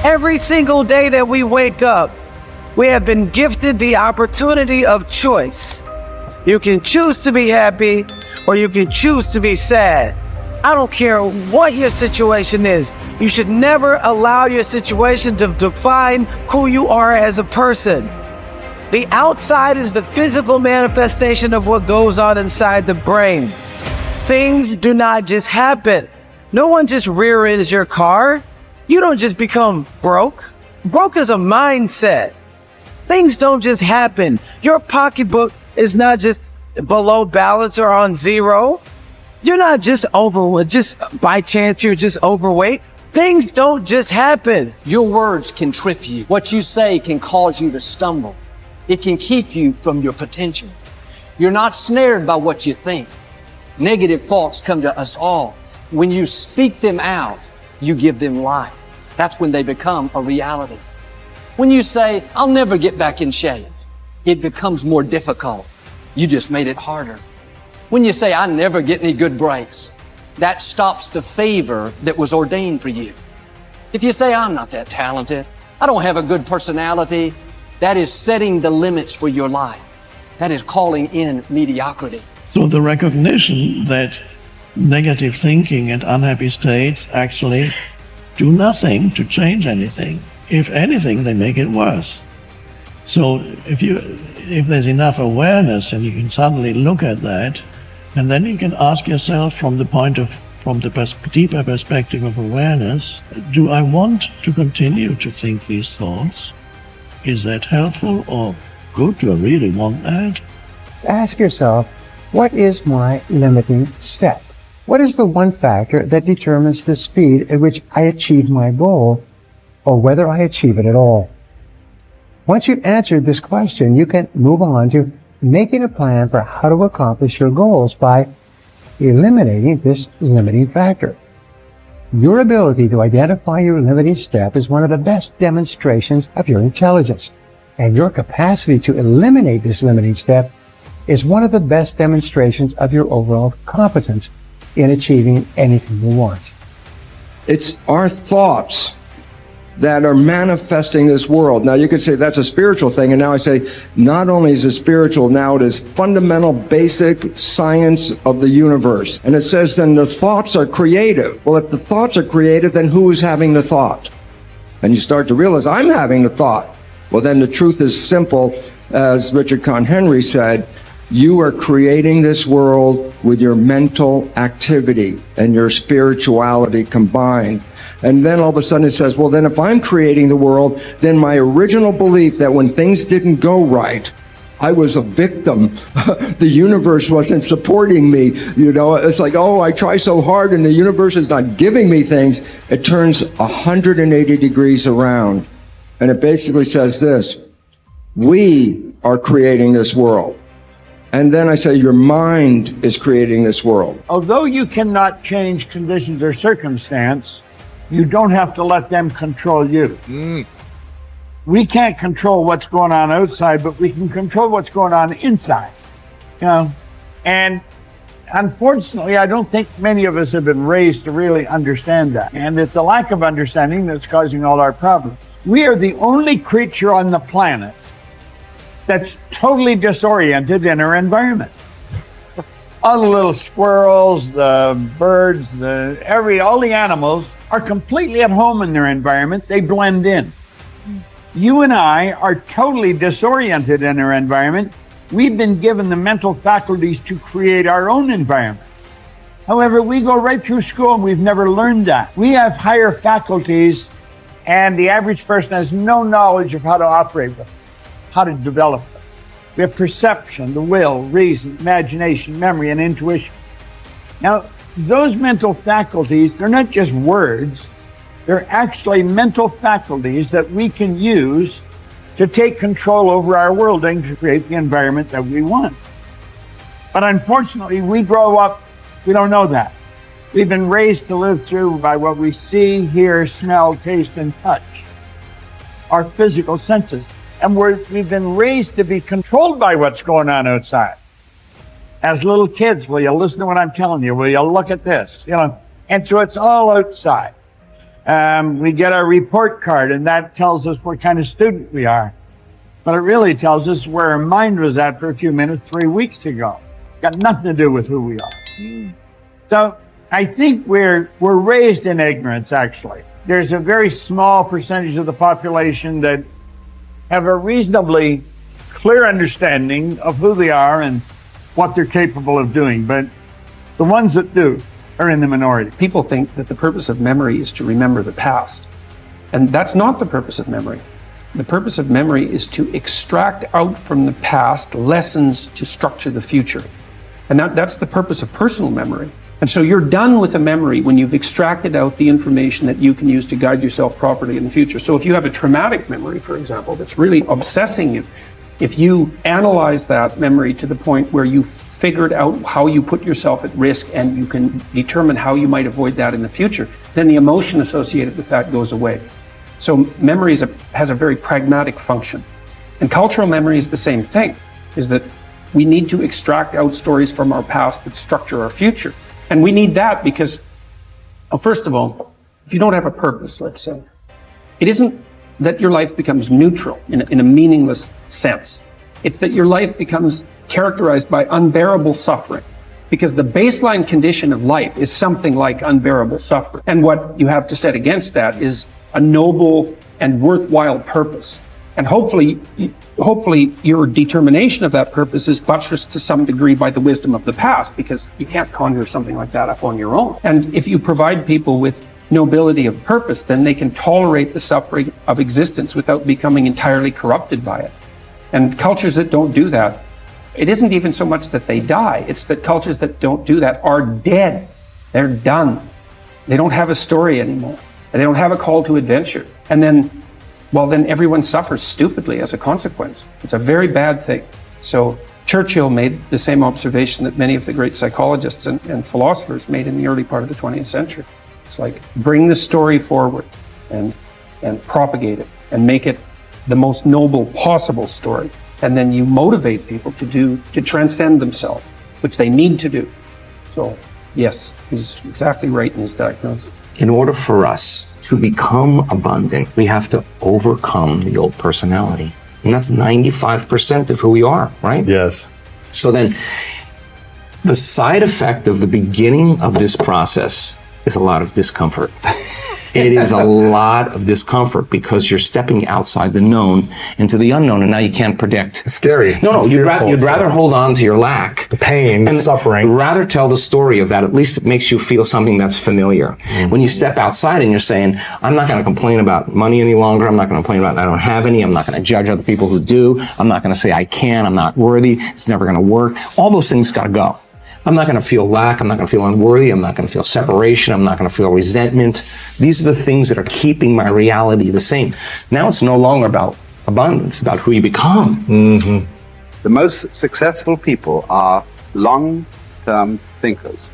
Every single day that we wake up, we have been gifted the opportunity of choice. You can choose to be happy or you can choose to be sad. I don't care what your situation is. You should never allow your situation to define who you are as a person. The outside is the physical manifestation of what goes on inside the brain. Things do not just happen. No one just rear-ends your car. You don't just become broke. Broke is a mindset. Things don't just happen. Your pocketbook is not just below balance or on zero. You're not just by chance you're just overweight. Things don't just happen. Your words can trip you. What you say can cause you to stumble. It can keep you from your potential. You're not snared by what you think. Negative thoughts come to us all. When you speak them out, you give them life. That's when they become a reality. When you say, I'll never get back in shape, it becomes more difficult. You just made it harder. When you say, I never get any good breaks, that stops the favor that was ordained for you. If you say, I'm not that talented, I don't have a good personality, that is setting the limits for your life. That is calling in mediocrity. So the recognition that negative thinking and unhappy states actually do nothing to change anything. If anything, they make it worse. So if there's enough awareness and you can suddenly look at that, and then you can ask yourself from the deeper perspective of awareness, do I want to continue to think these thoughts? Is that helpful or good? Do I really want that? Ask yourself, what is my limiting step? What is the one factor that determines the speed at which I achieve my goal, or whether I achieve it at all? Once you've answered this question, you can move on to making a plan for how to accomplish your goals by eliminating this limiting factor. Your ability to identify your limiting step is one of the best demonstrations of your intelligence, and your capacity to eliminate this limiting step is one of the best demonstrations of your overall competence in achieving anything you want. It's our thoughts that are manifesting this world. Now you could say that's a spiritual thing, and now I say not only is it spiritual, now it is fundamental basic science of the universe. And it says then the thoughts are creative. Well, if the thoughts are creative, then who is having the thought? And you start to realize I'm having the thought. Well, then the truth is simple. As Richard Conn Henry said, you are creating this world with your mental activity and your spirituality combined. And then all of a sudden it says, well, then if I'm creating the world, then my original belief that when things didn't go right, I was a victim. The universe wasn't supporting me. You know, it's like, oh, I try so hard and the universe is not giving me things. It turns 180 degrees around. And it basically says this: we are creating this world. And then I say your mind is creating this world. Although you cannot change conditions or circumstance, you don't have to let them control you. We can't control what's going on outside, but we can control what's going on inside. You know, and unfortunately, I don't think many of us have been raised to really understand that. And it's a lack of understanding that's causing all our problems. We are the only creature on the planet that's totally disoriented in our environment. All the little squirrels, the birds, all the animals are completely at home in their environment. They blend in. You and I are totally disoriented in our environment. We've been given the mental faculties to create our own environment. However, we go right through school and we've never learned that. We have higher faculties, and the average person has no knowledge of how to operate with them, how to develop them. We have perception, the will, reason, imagination, memory, and intuition. Now, those mental faculties, they're not just words, they're actually mental faculties that we can use to take control over our world and to create the environment that we want. But unfortunately, we grow up, we don't know that. We've been raised to live through by what we see, hear, smell, taste, and touch, our physical senses. And we've been raised to be controlled by what's going on outside. As little kids, will you listen to what I'm telling you? Will you look at this? You know, and so it's all outside. We get our report card, and that tells us what kind of student we are. But it really tells us where our mind was at for a few minutes 3 weeks ago. Got nothing to do with who we are. So I think we're raised in ignorance, actually. There's a very small percentage of the population that have a reasonably clear understanding of who they are and what they're capable of doing. But the ones that do are in the minority. People think that the purpose of memory is to remember the past. And that's not the purpose of memory. The purpose of memory is to extract out from the past lessons to structure the future. And that's the purpose of personal memory. And so you're done with a memory when you've extracted out the information that you can use to guide yourself properly in the future. So if you have a traumatic memory, for example, that's really obsessing you, if you analyze that memory to the point where you figured out how you put yourself at risk and you can determine how you might avoid that in the future, then the emotion associated with that goes away. So memory has a very pragmatic function. And cultural memory is the same thing, is that we need to extract out stories from our past that structure our future. And we need that because, well, first of all, if you don't have a purpose, let's say, it isn't that your life becomes neutral in a meaningless sense. It's that your life becomes characterized by unbearable suffering, because the baseline condition of life is something like unbearable suffering. And what you have to set against that is a noble and worthwhile purpose. And hopefully your determination of that purpose is buttressed to some degree by the wisdom of the past, because you can't conjure something like that up on your own. And if you provide people with nobility of purpose, then they can tolerate the suffering of existence without becoming entirely corrupted by it. And cultures that don't do that, it isn't even so much that they die, it's that cultures that don't do that are dead. They're done. They don't have a story anymore. They don't have a call to adventure. And then everyone suffers stupidly as a consequence. It's a very bad thing. So Churchill made the same observation that many of the great psychologists and philosophers made in the early part of the 20th century. It's like, bring the story forward and propagate it and make it the most noble possible story. And then you motivate people to transcend themselves, which they need to do. So yes, he's exactly right in his diagnosis. In order for us to become abundant, we have to overcome the old personality. And that's 95% of who we are, right? Yes. So then the side effect of the beginning of this process is a lot of discomfort. It is a lot of discomfort because you're stepping outside the known into the unknown, and now you can't predict. It's scary. No, you'd rather hold on to your lack. The pain, the suffering. Rather tell the story of that. At least it makes you feel something that's familiar. Mm-hmm. When you step outside and you're saying, I'm not going to complain about money any longer. I'm not going to complain about I don't have any. I'm not going to judge other people who do. I'm not going to say I can. I'm not worthy. It's never going to work. All those things got to go. I'm not going to feel lack. I'm not going to feel unworthy. I'm not going to feel separation. I'm not going to feel resentment. These are the things that are keeping my reality the same. Now it's no longer about abundance, about who you become. Mm-hmm. The most successful people are long-term thinkers.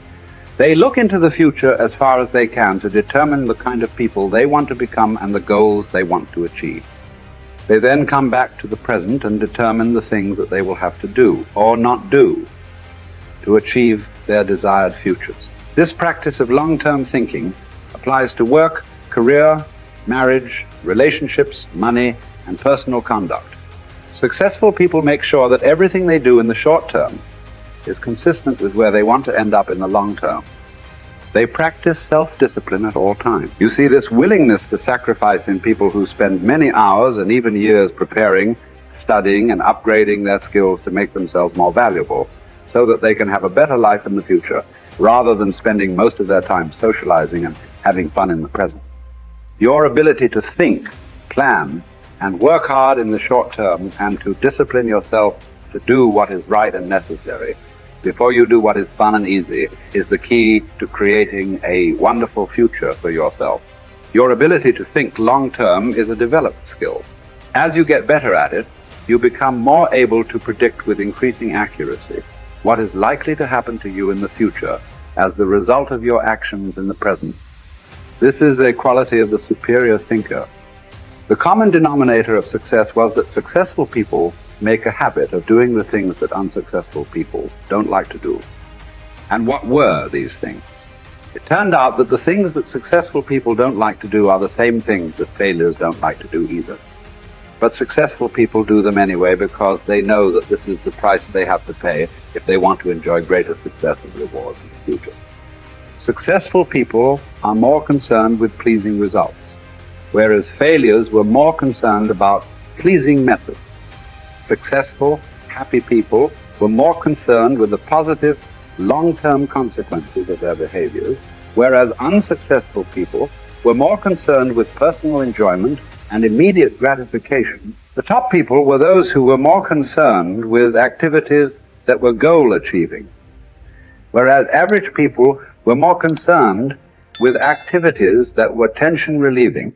They look into the future as far as they can to determine the kind of people they want to become and the goals they want to achieve. They then come back to the present and determine the things that they will have to do or not do to achieve their desired futures. This practice of long-term thinking applies to work, career, marriage, relationships, money, and personal conduct. Successful people make sure that everything they do in the short term is consistent with where they want to end up in the long term. They practice self-discipline at all times. You see this willingness to sacrifice in people who spend many hours and even years preparing, studying, and upgrading their skills to make themselves more valuable, so that they can have a better life in the future, rather than spending most of their time socializing and having fun in the present. Your ability to think, plan, and work hard in the short term, and to discipline yourself to do what is right and necessary before you do what is fun and easy, is the key to creating a wonderful future for yourself. Your ability to think long term is a developed skill. As you get better at it, you become more able to predict with increasing accuracy what is likely to happen to you in the future as the result of your actions in the present. This is a quality of the superior thinker. The common denominator of success was that successful people make a habit of doing the things that unsuccessful people don't like to do. And what were these things? It turned out that the things that successful people don't like to do are the same things that failures don't like to do either. But successful people do them anyway because they know that this is the price they have to pay if they want to enjoy greater success and rewards in the future. Successful people are more concerned with pleasing results, whereas failures were more concerned about pleasing methods. Successful, happy people were more concerned with the positive, long-term consequences of their behaviors, whereas unsuccessful people were more concerned with personal enjoyment and immediate gratification. The top people were those who were more concerned with activities that were goal-achieving, whereas average people were more concerned with activities that were tension-relieving.